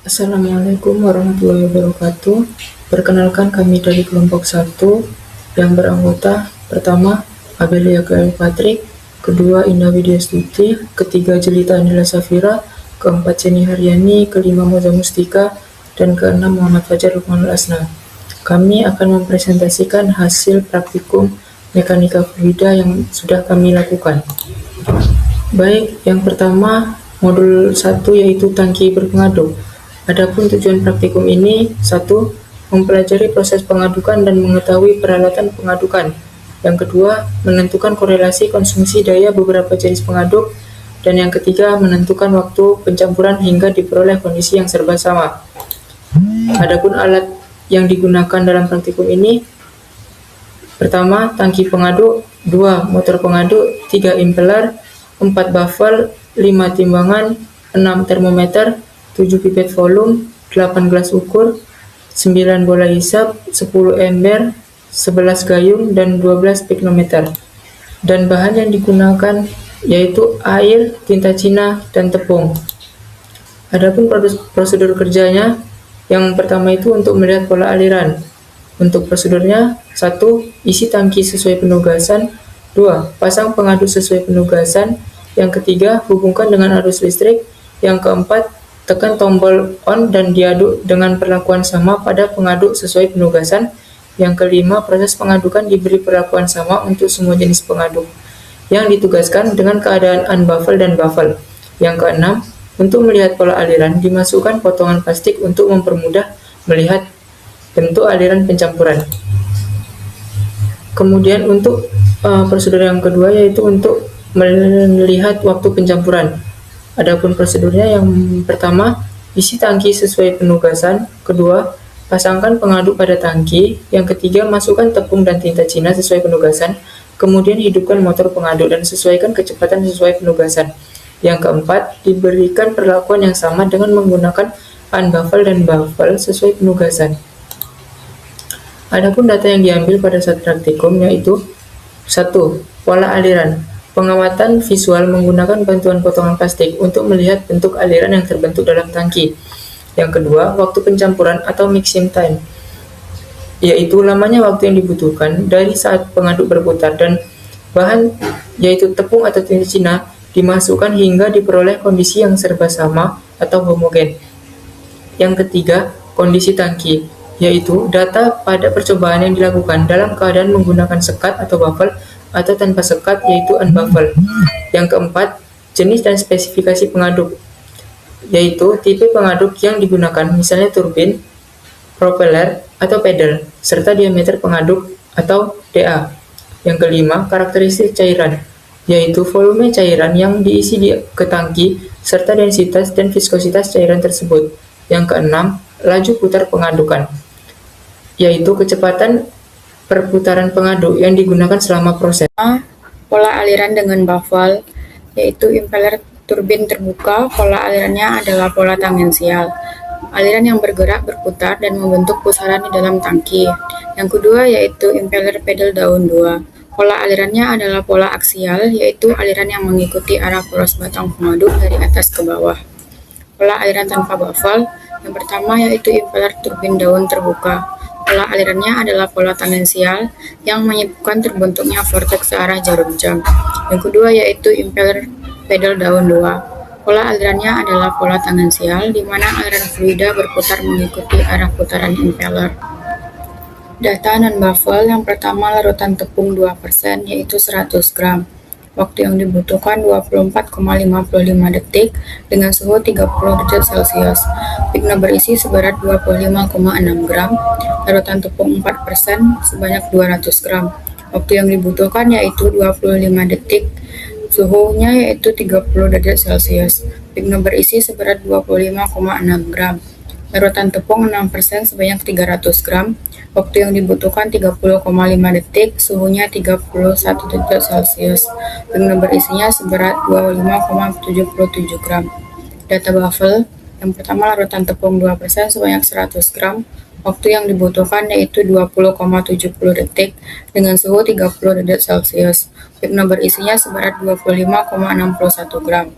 Assalamualaikum warahmatullahi wabarakatuh. Perkenalkan kami dari kelompok 1 yang beranggota pertama Abelia Gael Patrick, kedua Indah Widya Stuti, ketiga Jelita Anila Safira, keempat Jenny Haryani, kelima Moza Mustika, dan keenam Muhammad Fajar Lukmanul Asna. Kami akan mempresentasikan hasil praktikum mekanika fluida yang sudah kami lakukan. Baik, yang pertama modul 1 yaitu tangki berpengaduk. Adapun tujuan praktikum ini, 1. Mempelajari proses pengadukan dan mengetahui peralatan pengadukan. Yang kedua, menentukan korelasi konsumsi daya beberapa jenis pengaduk. Dan yang ketiga, menentukan waktu pencampuran hingga diperoleh kondisi yang serba sama. Adapun alat yang digunakan dalam praktikum ini, pertama, tangki pengaduk, 2. Motor pengaduk, 3. Impeller, 4. baffle, 5. timbangan, 6. termometer, 7 pipet volume, 8 gelas ukur, 9 bola hisap, 10 ember, 11 gayung, dan 12 piknometer. Dan bahan yang digunakan yaitu air, tinta Cina, dan tepung. Adapun prosedur kerjanya, yang pertama itu untuk melihat pola aliran. Untuk prosedurnya, 1. Isi tangki sesuai penugasan, 2. Pasang pengaduk sesuai penugasan, yang ketiga, hubungkan dengan arus listrik, yang keempat, tekan tombol on dan diaduk dengan perlakuan sama pada pengaduk sesuai penugasan. Yang kelima, proses pengadukan diberi perlakuan sama untuk semua jenis pengaduk yang ditugaskan dengan keadaan unbaffle dan baffle. Yang keenam, untuk melihat pola aliran, dimasukkan potongan plastik untuk mempermudah melihat bentuk aliran pencampuran. Kemudian untuk prosedur yang kedua yaitu untuk melihat waktu pencampuran. Adapun prosedurnya, yang pertama, isi tangki sesuai penugasan, kedua, pasangkan pengaduk pada tangki, yang ketiga, masukkan tepung dan tinta Cina sesuai penugasan, kemudian hidupkan motor pengaduk dan sesuaikan kecepatan sesuai penugasan. Yang keempat, diberikan perlakuan yang sama dengan menggunakan unbaffle dan baffle sesuai penugasan. Adapun data yang diambil pada saat praktikum yaitu 1. Pola aliran. Pengamatan visual menggunakan bantuan potongan plastik untuk melihat bentuk aliran yang terbentuk dalam tangki. Yang kedua, waktu pencampuran atau mixing time, yaitu lamanya waktu yang dibutuhkan dari saat pengaduk berputar dan bahan yaitu tepung atau tinta Cina dimasukkan hingga diperoleh kondisi yang serba sama atau homogen. Yang ketiga, kondisi tangki, yaitu data pada percobaan yang dilakukan dalam keadaan menggunakan sekat atau baffle atau tanpa sekat yaitu unbaffle. Yang keempat, jenis dan spesifikasi pengaduk, yaitu tipe pengaduk yang digunakan, misalnya turbin, propeller, atau pedal, serta diameter pengaduk atau DA. Yang kelima, karakteristik cairan, yaitu volume cairan yang diisi ke tangki, serta densitas dan viskositas cairan tersebut. Yang keenam, laju putar pengadukan, yaitu kecepatan perputaran pengaduk yang digunakan selama proses. Pola aliran dengan baffle, yaitu impeller turbin terbuka, pola alirannya adalah pola tangensial. Aliran yang bergerak, berputar, dan membentuk pusaran di dalam tangki. Yang kedua yaitu impeller pedal daun 2. Pola alirannya adalah pola aksial, yaitu aliran yang mengikuti arah poros batang pengaduk dari atas ke bawah. Pola aliran tanpa baffle, yang pertama yaitu impeller turbin daun terbuka. Pola alirannya adalah pola tangensial yang menyebabkan terbentuknya vortex searah jarum jam. Yang kedua yaitu impeller pedal daun 2. Pola alirannya adalah pola tangensial di mana aliran fluida berputar mengikuti arah putaran impeller. Data non-baffle, yang pertama larutan tepung 2% yaitu 100 gram. Waktu yang dibutuhkan 24,55 detik dengan suhu 30 derajat Celcius. Pikno berisi seberat 25,6 gram. Larutan tepung 4% sebanyak 200 gram. Waktu yang dibutuhkan yaitu 25 detik. Suhunya yaitu 30 derajat Celcius. Pikno berisi seberat 25,6 gram. Larutan tepung 6% sebanyak 300 gram. Waktu yang dibutuhkan 30,5 detik, suhunya 31 derajat Celcius. Pikno berisinya seberat 25,77 gram. Data baffle, yang pertama larutan tepung 2% sebanyak 100 gram. Waktu yang dibutuhkan yaitu 20,70 detik dengan suhu 30 derajat Celcius. Pikno berisinya seberat 25,61 gram.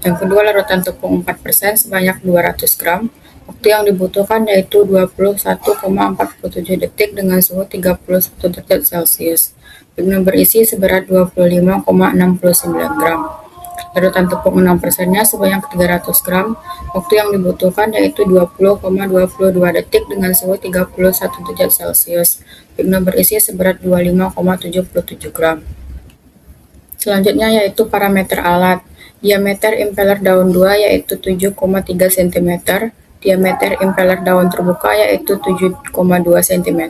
Yang kedua larutan tepung 4% sebanyak 200 gram. Waktu yang dibutuhkan yaitu 21,47 detik dengan suhu 31 derajat Celcius. Dengan berisi seberat 25,69 gram. Larutan tepung 6%-nya sebanyak 300 gram. Waktu yang dibutuhkan yaitu 20,22 detik dengan suhu 31 derajat Celcius. Dengan berisi seberat 25,77 gram. Selanjutnya yaitu parameter alat. Diameter impeller daun 2 yaitu 7,3 cm. Diameter impeller daun terbuka yaitu 7,2 cm.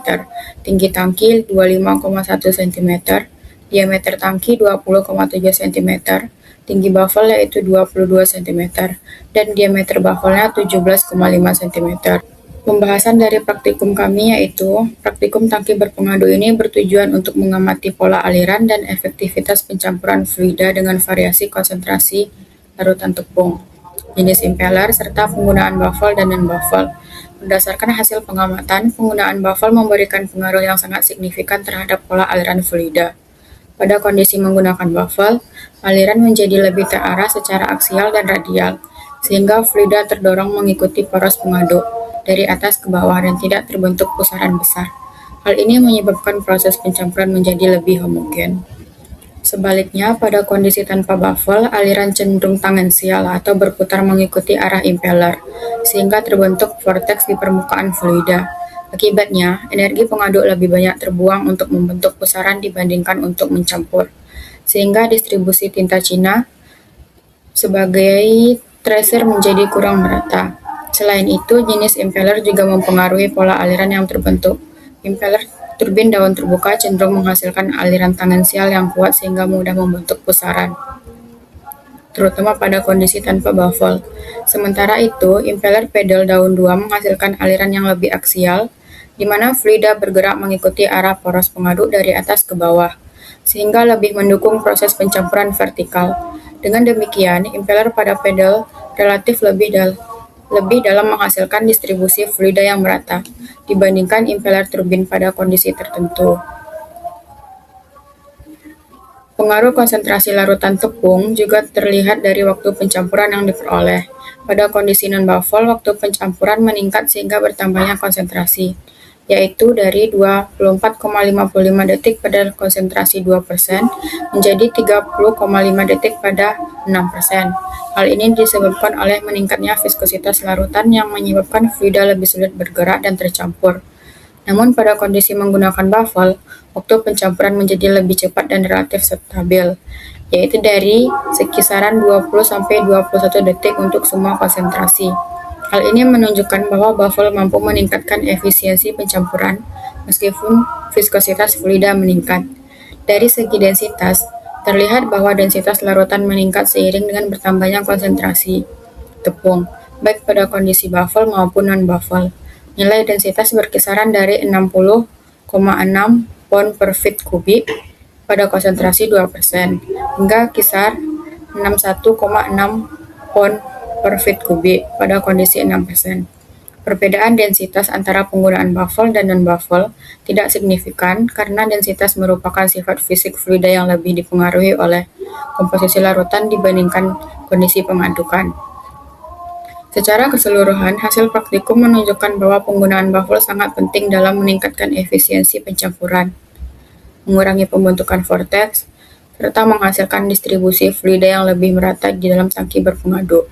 Tinggi tangki 25,1 cm. Diameter tangki 20,7 cm. Tinggi baffle yaitu 22 cm. Dan diameter baffle-nya 17,5 cm. Pembahasan dari praktikum kami yaitu, praktikum tangki berpengadu ini bertujuan untuk mengamati pola aliran dan efektivitas pencampuran fluida dengan variasi konsentrasi larutan tepung, jenis impeller, serta penggunaan baffle dan non-baffle. Berdasarkan hasil pengamatan, penggunaan baffle memberikan pengaruh yang sangat signifikan terhadap pola aliran fluida. Pada kondisi menggunakan baffle, aliran menjadi lebih terarah secara aksial dan radial, sehingga fluida terdorong mengikuti poros pengaduk dari atas ke bawah dan tidak terbentuk pusaran besar. Hal ini menyebabkan proses pencampuran menjadi lebih homogen. Sebaliknya, pada kondisi tanpa baffle, aliran cenderung tangensial atau berputar mengikuti arah impeller, sehingga terbentuk vortex di permukaan fluida. Akibatnya, energi pengaduk lebih banyak terbuang untuk membentuk pusaran dibandingkan untuk mencampur, sehingga distribusi tinta Cina sebagai tracer menjadi kurang merata. Selain itu, jenis impeller juga mempengaruhi pola aliran yang terbentuk. Impeller turbin daun terbuka cenderung menghasilkan aliran tangensial yang kuat sehingga mudah membentuk pusaran, terutama pada kondisi tanpa baffle. Sementara itu, impeller pedal daun 2 menghasilkan aliran yang lebih aksial, di mana fluida bergerak mengikuti arah poros pengaduk dari atas ke bawah, sehingga lebih mendukung proses pencampuran vertikal. Dengan demikian, impeller pada pedal relatif lebih dalam menghasilkan distribusi fluida yang merata dibandingkan impeller turbin pada kondisi tertentu. Pengaruh konsentrasi larutan tepung juga terlihat dari waktu pencampuran yang diperoleh. Pada kondisi non-baffle, waktu pencampuran meningkat sehingga bertambahnya konsentrasi, yaitu dari 24,55 detik pada konsentrasi 2% menjadi 30,5 detik pada 6%. Hal ini disebabkan oleh meningkatnya viskositas larutan yang menyebabkan fluida lebih sulit bergerak dan tercampur. Namun pada kondisi menggunakan baffle, waktu pencampuran menjadi lebih cepat dan relatif stabil, yaitu dari sekisaran 20-21 detik untuk semua konsentrasi. Hal ini menunjukkan bahwa baffle mampu meningkatkan efisiensi pencampuran meskipun viskositas fluida meningkat. Dari segi densitas, terlihat bahwa densitas larutan meningkat seiring dengan bertambahnya konsentrasi tepung, baik pada kondisi baffle maupun non-baffle. Nilai densitas berkisaran dari 60,6 pound per feet kubik pada konsentrasi 2% hingga kisar 61,6 pound per feet kubik pada kondisi 6%. Perbedaan densitas antara penggunaan baffle dan non-baffle tidak signifikan karena densitas merupakan sifat fisik fluida yang lebih dipengaruhi oleh komposisi larutan dibandingkan kondisi pengadukan. Secara keseluruhan, hasil praktikum menunjukkan bahwa penggunaan baffle sangat penting dalam meningkatkan efisiensi pencampuran, mengurangi pembentukan vortex, serta menghasilkan distribusi fluida yang lebih merata di dalam tangki berpengaduk.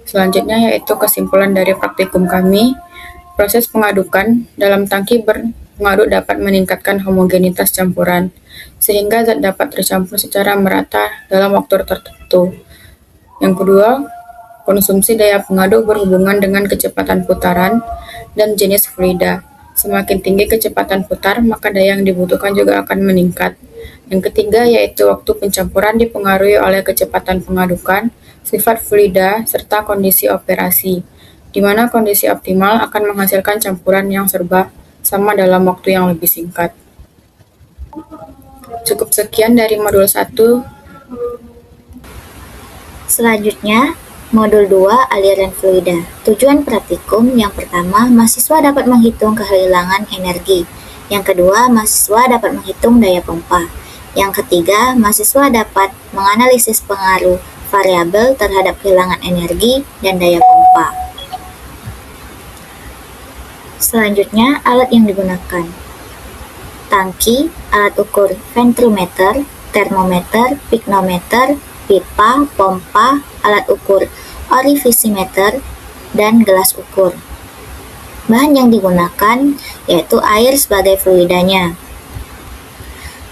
Selanjutnya yaitu kesimpulan dari praktikum kami, proses pengadukan dalam tangki berpengaduk dapat meningkatkan homogenitas campuran, sehingga zat dapat tercampur secara merata dalam waktu tertentu. Yang kedua, konsumsi daya pengaduk berhubungan dengan kecepatan putaran dan jenis fluida. Semakin tinggi kecepatan putar, maka daya yang dibutuhkan juga akan meningkat. Yang ketiga yaitu waktu pencampuran dipengaruhi oleh kecepatan pengadukan, sifat fluida, serta kondisi operasi, di mana kondisi optimal akan menghasilkan campuran yang serba sama dalam waktu yang lebih singkat. Cukup sekian dari modul 1. Selanjutnya, modul 2 aliran fluida. Tujuan praktikum yang pertama, mahasiswa dapat menghitung kehilangan energi. Yang kedua, mahasiswa dapat menghitung daya pompa. Yang ketiga, mahasiswa dapat menganalisis pengaruh variabel terhadap kehilangan energi dan daya pompa. Selanjutnya, alat yang digunakan. Tangki, alat ukur ventrimeter, termometer, pignometer, pipa, pompa, alat ukur orifisimeter, dan gelas ukur. Bahan yang digunakan yaitu air sebagai fluidanya.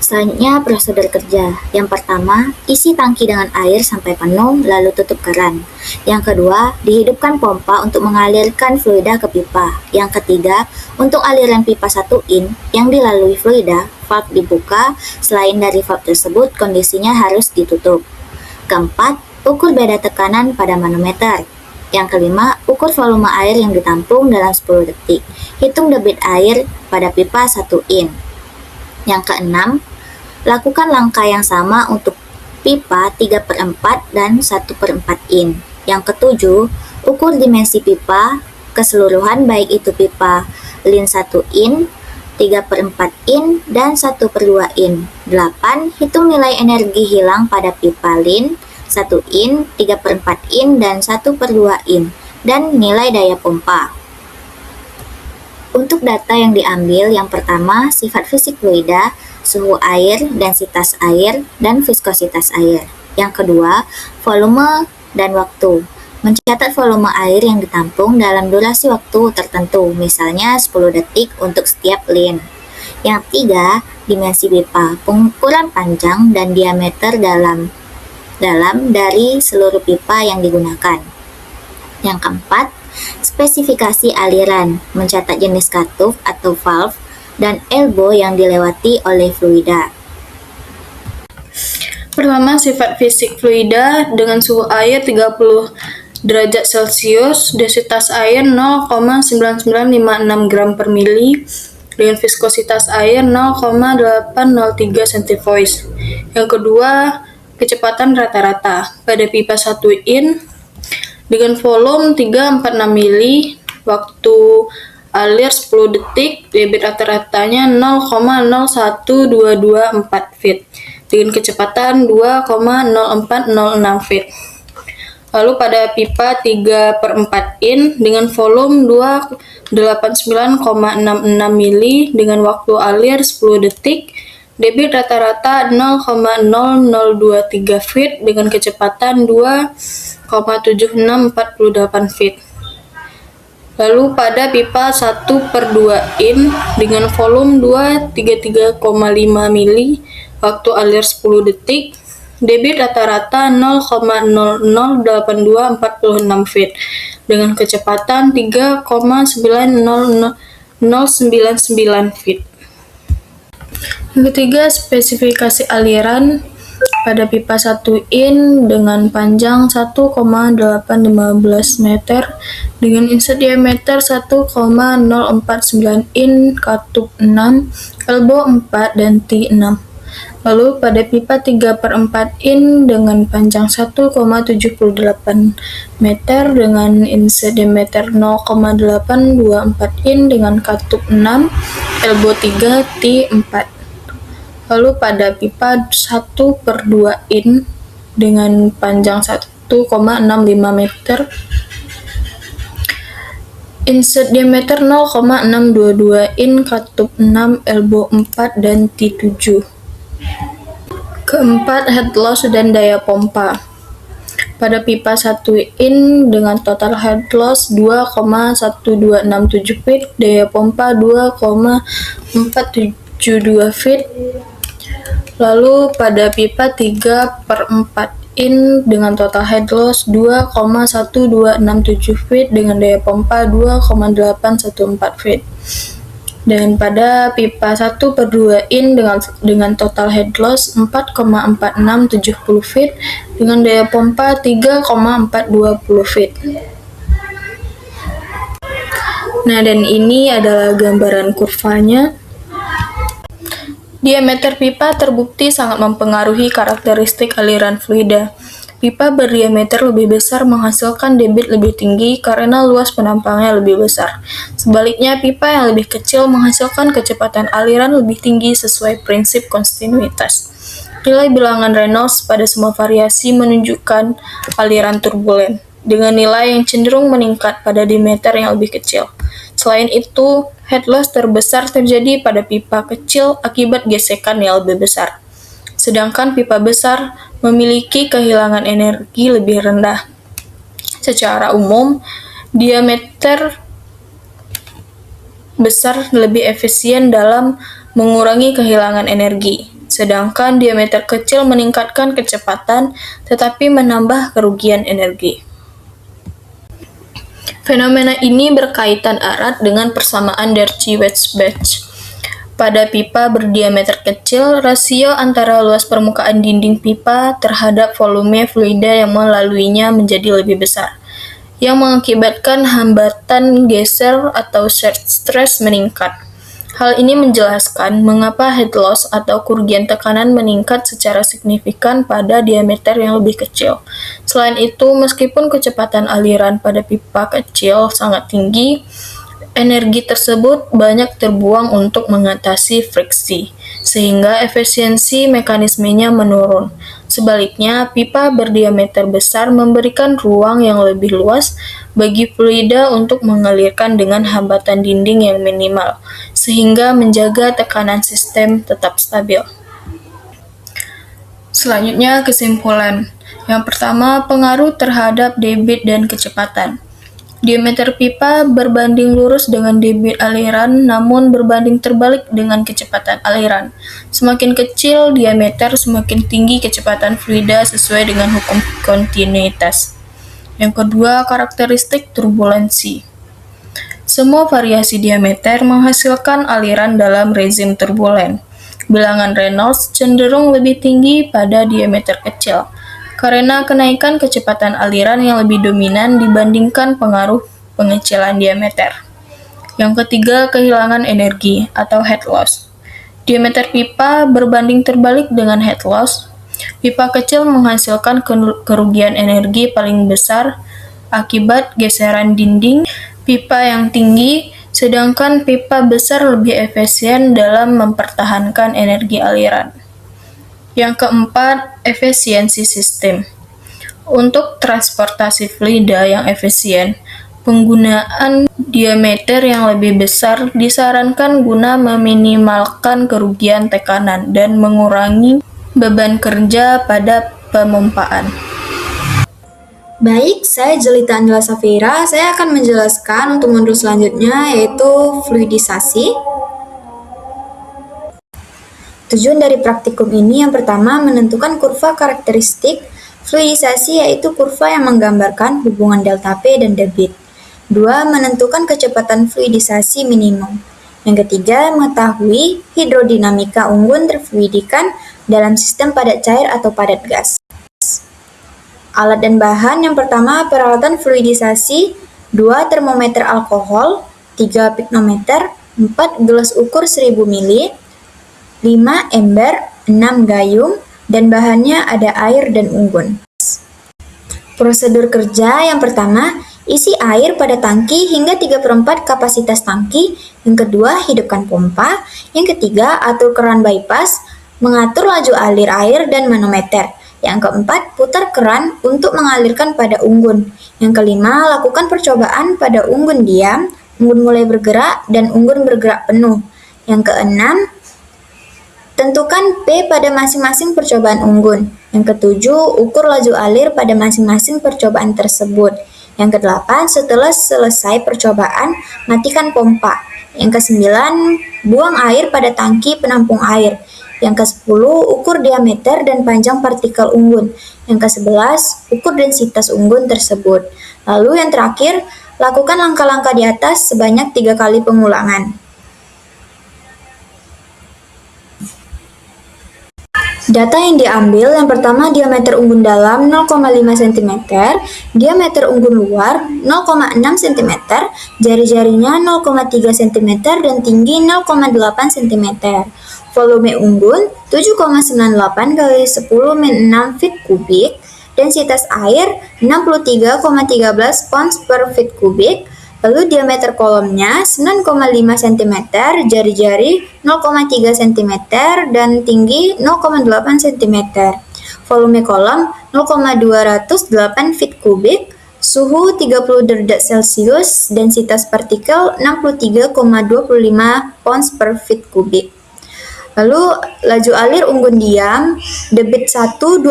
Selanjutnya, prosedur kerja. Yang pertama, isi tangki dengan air sampai penuh, lalu tutup keran. Yang kedua, dihidupkan pompa untuk mengalirkan fluida ke pipa. Yang ketiga, untuk aliran pipa 1 in yang dilalui fluida, valve dibuka. Selain dari valve tersebut, kondisinya harus ditutup. Keempat, ukur beda tekanan pada manometer. Yang kelima, ukur volume air yang ditampung dalam 10 detik. Hitung debit air pada pipa 1 in. Yang keenam, lakukan langkah yang sama untuk pipa 3/4 dan 1/4 in. Yang ketujuh, ukur dimensi pipa keseluruhan baik itu pipa lin 1 in, 3/4 in, dan 1/2 in. 8. Hitung nilai energi hilang pada pipa lin 1 in, 3/4 in, dan 1/2 in, dan nilai daya pompa. Untuk data yang diambil, yang pertama, sifat fisik fluida, suhu air, densitas air, dan viskositas air. Yang kedua, volume dan waktu. Mencatat volume air yang ditampung dalam durasi waktu tertentu, misalnya 10 detik untuk setiap lin. Yang ketiga, dimensi pipa, pengukuran panjang dan diameter dalam dari seluruh pipa yang digunakan. Yang keempat, spesifikasi aliran, mencatat jenis katup atau valve dan elbow yang dilewati oleh fluida. Pertama, sifat fisik fluida dengan suhu air 30 derajat Celcius, densitas air 0,9956 gram per mili, dengan viskositas air 0,803 centivoids. Yang kedua, kecepatan rata-rata pada pipa 1 in dengan volume 346 mili, waktu alir 10 detik, debit rata-ratanya 0,01224 feet dengan kecepatan 2,0406 feet. Lalu pada pipa 3/4 in dengan volume 289,66 mili dengan waktu alir 10 detik, debit rata-rata 0,0023 feet dengan kecepatan 2,7648 feet. Lalu pada pipa 1/2 in dengan volume 233,5 mili, waktu alir 10 detik, debit rata-rata 0,008246 feet dengan kecepatan 3,90099 feet. Yang ketiga, spesifikasi aliran pada pipa 1 in dengan panjang 1,815 meter dengan insert diameter 1,049 in, katup 6, elbow 4, dan T6. Lalu pada pipa 3/4 in dengan panjang 1,78 meter dengan insert diameter 0,824 in dengan katup 6, elbow 3, T4. Lalu pada pipa 1/2 in dengan panjang 1,65 meter, insert diameter 0,622 in, katup 6, elbow 4, dan T7. Keempat, head loss dan daya pompa. Pada pipa 1 in dengan total head loss 2,1267 feet, daya pompa 2,472 feet. Lalu pada pipa 3/4 in dengan total head loss 2,1267 feet dengan daya pompa 2,814 feet. Dan pada pipa 1/2 in dengan total head loss 4,4670 feet dengan daya pompa 3,420 feet. Nah, dan ini adalah gambaran kurvanya. Diameter pipa terbukti sangat mempengaruhi karakteristik aliran fluida. Pipa berdiameter lebih besar menghasilkan debit lebih tinggi karena luas penampangnya lebih besar. Sebaliknya, pipa yang lebih kecil menghasilkan kecepatan aliran lebih tinggi sesuai prinsip kontinuitas. Nilai bilangan Reynolds pada semua variasi menunjukkan aliran turbulen, dengan nilai yang cenderung meningkat pada diameter yang lebih kecil. Selain itu, head loss terbesar terjadi pada pipa kecil akibat gesekan yang lebih besar. Sedangkan pipa besar memiliki kehilangan energi lebih rendah. Secara umum, diameter besar lebih efisien dalam mengurangi kehilangan energi, sedangkan diameter kecil meningkatkan kecepatan tetapi menambah kerugian energi. Fenomena ini berkaitan erat dengan persamaan Dershowitz-Betsch. Pada pipa berdiameter kecil, rasio antara luas permukaan dinding pipa terhadap volume fluida yang melaluinya menjadi lebih besar, yang mengakibatkan hambatan geser atau shear stress meningkat. Hal ini menjelaskan mengapa head loss atau kerugian tekanan meningkat secara signifikan pada diameter yang lebih kecil. Selain itu, meskipun kecepatan aliran pada pipa kecil sangat tinggi, energi tersebut banyak terbuang untuk mengatasi friksi, sehingga efisiensi mekanismenya menurun. Sebaliknya, pipa berdiameter besar memberikan ruang yang lebih luas bagi fluida untuk mengalirkan dengan hambatan dinding yang minimal, sehingga menjaga tekanan sistem tetap stabil. Selanjutnya, kesimpulan. Yang pertama, pengaruh terhadap debit dan kecepatan. Diameter pipa berbanding lurus dengan debit aliran, namun berbanding terbalik dengan kecepatan aliran. Semakin kecil diameter, semakin tinggi kecepatan fluida sesuai dengan hukum kontinuitas. Yang kedua, karakteristik turbulensi. Semua variasi diameter menghasilkan aliran dalam rezim turbulen. Bilangan Reynolds cenderung lebih tinggi pada diameter kecil, karena kenaikan kecepatan aliran yang lebih dominan dibandingkan pengaruh pengecilan diameter. Yang ketiga, kehilangan energi atau head loss. Diameter pipa berbanding terbalik dengan head loss. Pipa kecil menghasilkan kerugian energi paling besar akibat geseran dinding pipa yang tinggi, sedangkan pipa besar lebih efisien dalam mempertahankan energi aliran. Yang keempat, efisiensi sistem. Untuk transportasi fluida yang efisien, penggunaan diameter yang lebih besar disarankan guna meminimalkan kerugian tekanan dan mengurangi beban kerja pada pemompaan. Baik, saya Jelita Anjela Safira. Saya akan menjelaskan untuk modul selanjutnya, yaitu fluidisasi. Tujuan dari praktikum ini yang pertama menentukan kurva karakteristik fluidisasi, yaitu kurva yang menggambarkan hubungan delta P dan debit. 2. Menentukan kecepatan fluidisasi minimum. Yang ketiga, mengetahui hidrodinamika unggun terfluidikan dalam sistem padat cair atau padat gas. Alat dan bahan yang pertama peralatan fluidisasi, 2 termometer alkohol, 3 pignometer, 4 gelas ukur 1000 ml, 5 ember, 6 gayung, dan bahannya ada air dan unggun. Prosedur kerja yang pertama, isi air pada tangki hingga 3/4 kapasitas tangki. Yang kedua, hidupkan pompa. Yang ketiga, atur keran bypass, mengatur laju alir air dan manometer. Yang keempat, putar keran untuk mengalirkan pada unggun. Yang kelima, lakukan percobaan pada unggun diam, unggun mulai bergerak, dan unggun bergerak penuh. Yang keenam, tentukan P pada masing-masing percobaan unggun. Yang ketujuh, ukur laju alir pada masing-masing percobaan tersebut. Yang kedelapan, setelah selesai percobaan, matikan pompa. Yang kesembilan, buang air pada tangki penampung air. Yang ke-10, ukur diameter dan panjang partikel unggun. Yang ke-11, ukur densitas unggun tersebut. Lalu yang terakhir, lakukan langkah-langkah di atas sebanyak 3 kali pengulangan. Data yang diambil, yang pertama diameter unggun dalam 0,5 cm, diameter unggun luar 0,6 cm, jari-jarinya 0,3 cm, dan tinggi 0,8 cm. Volume unggun 7,98 kali 10⁻⁶ feet kubik, densitas air 63,13 pounds per feet kubik. Lalu diameter kolomnya 9,5 cm, jari-jari 0,3 cm, dan tinggi 0,8 cm. Volume kolom 0,208 feet kubik, suhu 30 derajat Celcius, densitas partikel 63,25 pounds per feet kubik. Lalu laju alir unggun diam, debit 1 25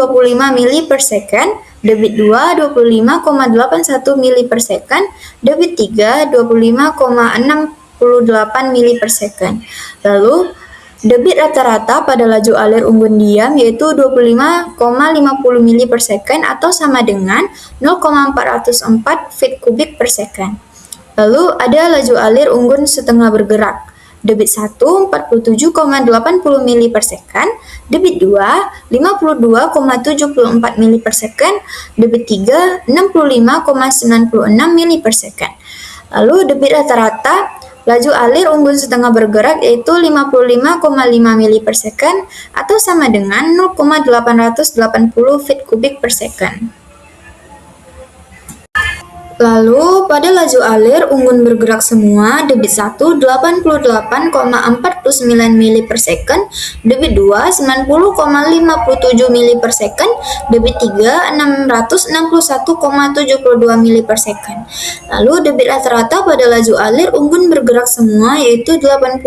mili per second, debit 2 25,81 mili per second, debit 3 25,68 mili per second. Lalu debit rata-rata pada laju alir unggun diam yaitu 25,50 mili per second atau sama dengan 0,404 feet kubik per second. Lalu ada laju alir unggun setengah bergerak. Debit 1 47,80 mili per second, debit 2 52,74 mili per second, debit 3 65,96 mili per second. Lalu debit rata-rata laju alir unggun setengah bergerak yaitu 55,5 mili per second atau sama dengan 0,880 feet kubik per second. Lalu, pada laju alir unggun bergerak semua, debit 1 88,49 mili per second, debit 2 90,57 mili per second, debit 3 661,72 mili per second. Lalu, debit rata-rata pada laju alir unggun bergerak semua yaitu 80,26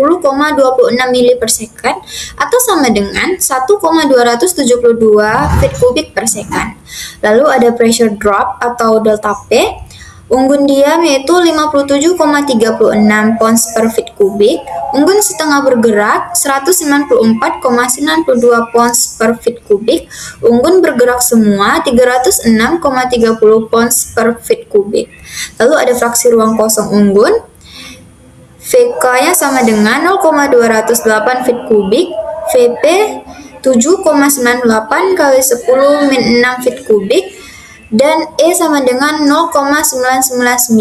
mili per second atau sama dengan 1,272 feet kubik per second. Lalu ada pressure drop atau delta P. Unggun diam yaitu 57,36 pounds per feet kubik, unggun setengah bergerak 194,92 pounds per feet kubik, unggun bergerak semua 306,30 pounds per feet kubik. Lalu ada fraksi ruang kosong unggun, VK-nya sama dengan 0,208 feet kubik, VP 7,98 kali 10 min 6 feet kubik, dan E sama dengan 0,999.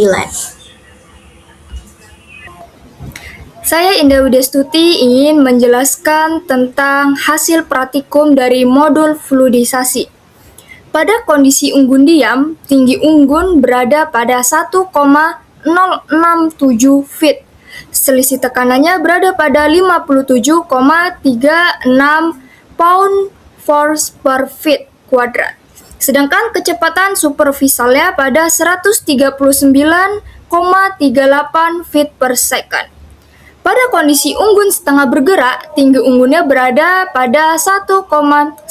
Saya Indah Widestuti ingin menjelaskan tentang hasil praktikum dari modul fluidisasi. Pada kondisi unggun diam, tinggi unggun berada pada 1,067 feet. Selisih tekanannya berada pada 57,36 pound force per feet kuadrat. Sedangkan kecepatan superficialnya pada 139,38 feet per second. Pada kondisi unggun setengah bergerak, tinggi unggunnya berada pada 1,115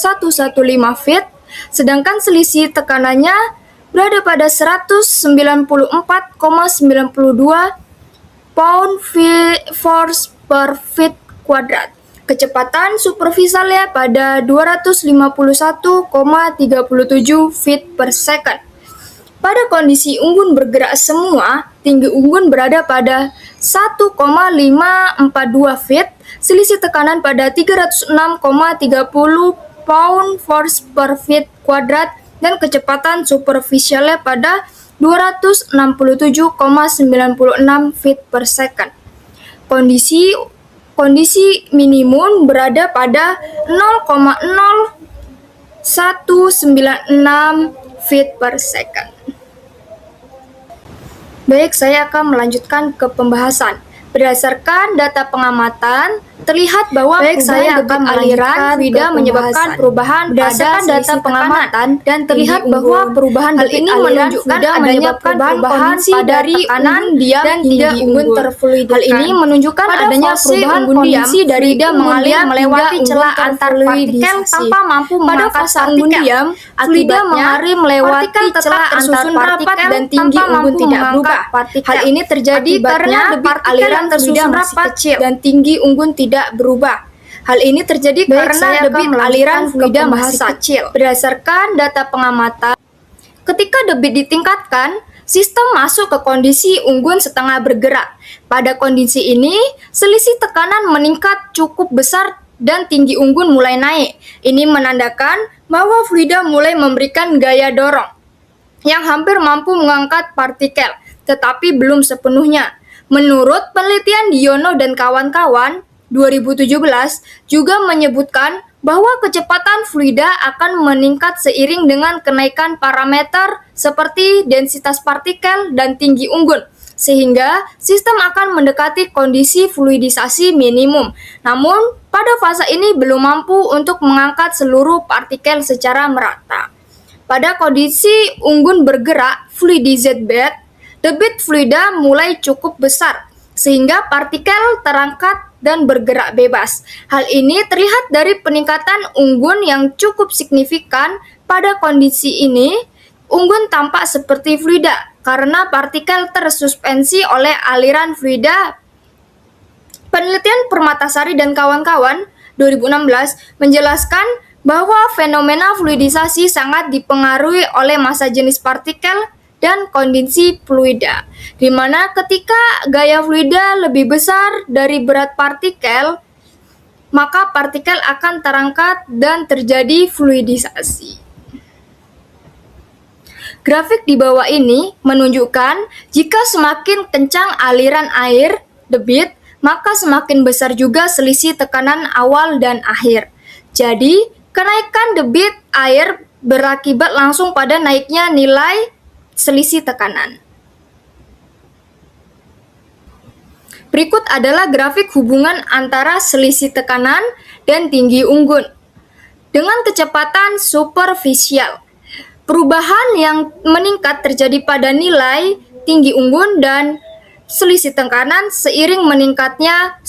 feet, sedangkan selisih tekanannya berada pada 194,92 pound force per feet kuadrat. Kecepatan superficialnya pada 251,37 feet per second. Pada kondisi unggun bergerak semua, tinggi unggun berada pada 1,542 feet, selisih tekanan pada 306,30 pound force per feet kuadrat, dan kecepatan superficialnya pada 267,96 feet per second. Kondisi minimum berada pada 0,0196 feet per second. Baik, saya akan melanjutkan ke pembahasan. Berdasarkan data pengamatan, terlihat bahwa aliran fluida menyebabkan perubahan pada data pengamatan dan terlihat bahwa perubahan hal ini menunjukkan adanya perubahan pada tekanan diam dan tinggi unggun terfluidkan. Hal ini menunjukkan adanya perubahan kondisi dari mengalir melewati celah antar partikel tanpa mampu mengangkat partikel. Fluida mengalir melewati celah antar partikel dan tinggi unggun tidak berubah. Hal ini terjadi karena debit aliran tersusun rapat dan tinggi unggun tidak berubah. Hal ini terjadi karena debit aliran fluida masih kecil. Berdasarkan data pengamatan, ketika debit ditingkatkan, sistem masuk ke kondisi unggun setengah bergerak. Pada kondisi ini, selisih tekanan meningkat cukup besar dan tinggi unggun mulai naik. Ini menandakan bahwa fluida mulai memberikan gaya dorong yang hampir mampu mengangkat partikel, tetapi belum sepenuhnya. Menurut penelitian Diono dan kawan-kawan 2017 juga menyebutkan bahwa kecepatan fluida akan meningkat seiring dengan kenaikan parameter seperti densitas partikel dan tinggi unggun, sehingga sistem akan mendekati kondisi fluidisasi minimum. Namun, pada fase ini belum mampu untuk mengangkat seluruh partikel secara merata. Pada kondisi unggun bergerak fluidized bed, debit fluida mulai cukup besar, sehingga partikel terangkat dan bergerak bebas. Hal ini terlihat dari peningkatan unggun yang cukup signifikan. Pada kondisi ini, unggun tampak seperti fluida karena partikel tersuspensi oleh aliran fluida. Penelitian Permatasari dan kawan-kawan 2016 menjelaskan bahwa fenomena fluidisasi sangat dipengaruhi oleh massa jenis partikel dan kondisi fluida, di mana ketika gaya fluida lebih besar dari berat partikel, maka partikel akan terangkat dan terjadi fluidisasi. Grafik di bawah ini menunjukkan jika semakin kencang aliran air, debit, maka semakin besar juga selisih tekanan awal dan akhir. Jadi, kenaikan debit air berakibat langsung pada naiknya nilai selisih tekanan. Berikut adalah grafik hubungan antara selisih tekanan dan tinggi unggun dengan kecepatan superficial. Perubahan yang meningkat terjadi pada nilai tinggi unggun dan selisih tekanan seiring meningkatnya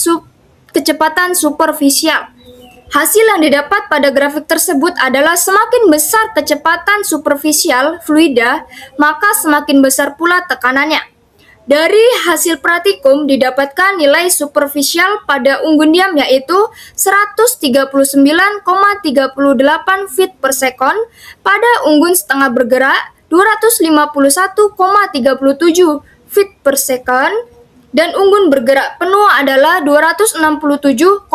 kecepatan superficial. Hasil yang didapat pada grafik tersebut adalah semakin besar kecepatan superficial fluida, maka semakin besar pula tekanannya. Dari hasil praktikum didapatkan nilai superficial pada unggun diam yaitu 139,38 feet per second, pada unggun setengah bergerak 251,37 feet per second, dan unggun bergerak penuh adalah 267,96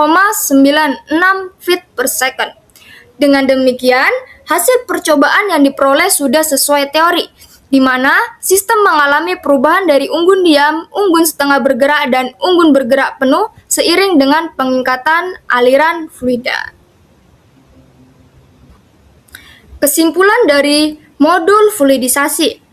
feet per second. Dengan demikian, hasil percobaan yang diperoleh sudah sesuai teori, di mana sistem mengalami perubahan dari unggun diam, unggun setengah bergerak, dan unggun bergerak penuh seiring dengan peningkatan aliran fluida. Kesimpulan dari modul fluidisasi.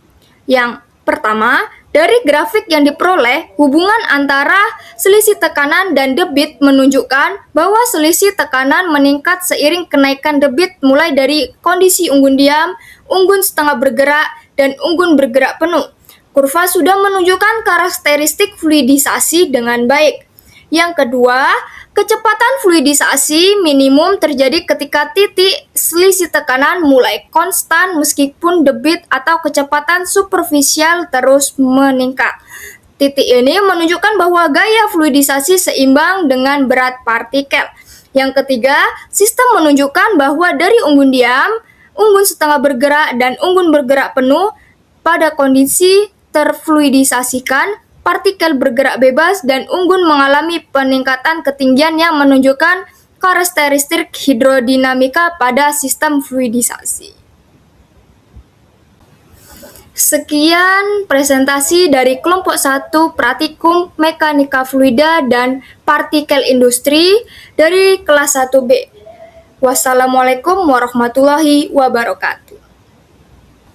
Yang pertama, dari grafik yang diperoleh, hubungan antara selisih tekanan dan debit menunjukkan bahwa selisih tekanan meningkat seiring kenaikan debit mulai dari kondisi unggun diam, unggun setengah bergerak, dan unggun bergerak penuh. Kurva sudah menunjukkan karakteristik fluidisasi dengan baik. Yang kedua, kecepatan fluidisasi minimum terjadi ketika titik selisih tekanan mulai konstan meskipun debit atau kecepatan superficial terus meningkat. Titik ini menunjukkan bahwa gaya fluidisasi seimbang dengan berat partikel. Yang ketiga, sistem menunjukkan bahwa dari unggun diam, unggun setengah bergerak, dan unggun bergerak penuh, pada kondisi terfluidisasikan, partikel bergerak bebas dan unggun mengalami peningkatan ketinggian yang menunjukkan karakteristik hidrodinamika pada sistem fluidisasi. Sekian presentasi dari kelompok 1 Praktikum Mekanika Fluida dan Partikel Industri dari kelas 1B. Wassalamualaikum warahmatullahi wabarakatuh.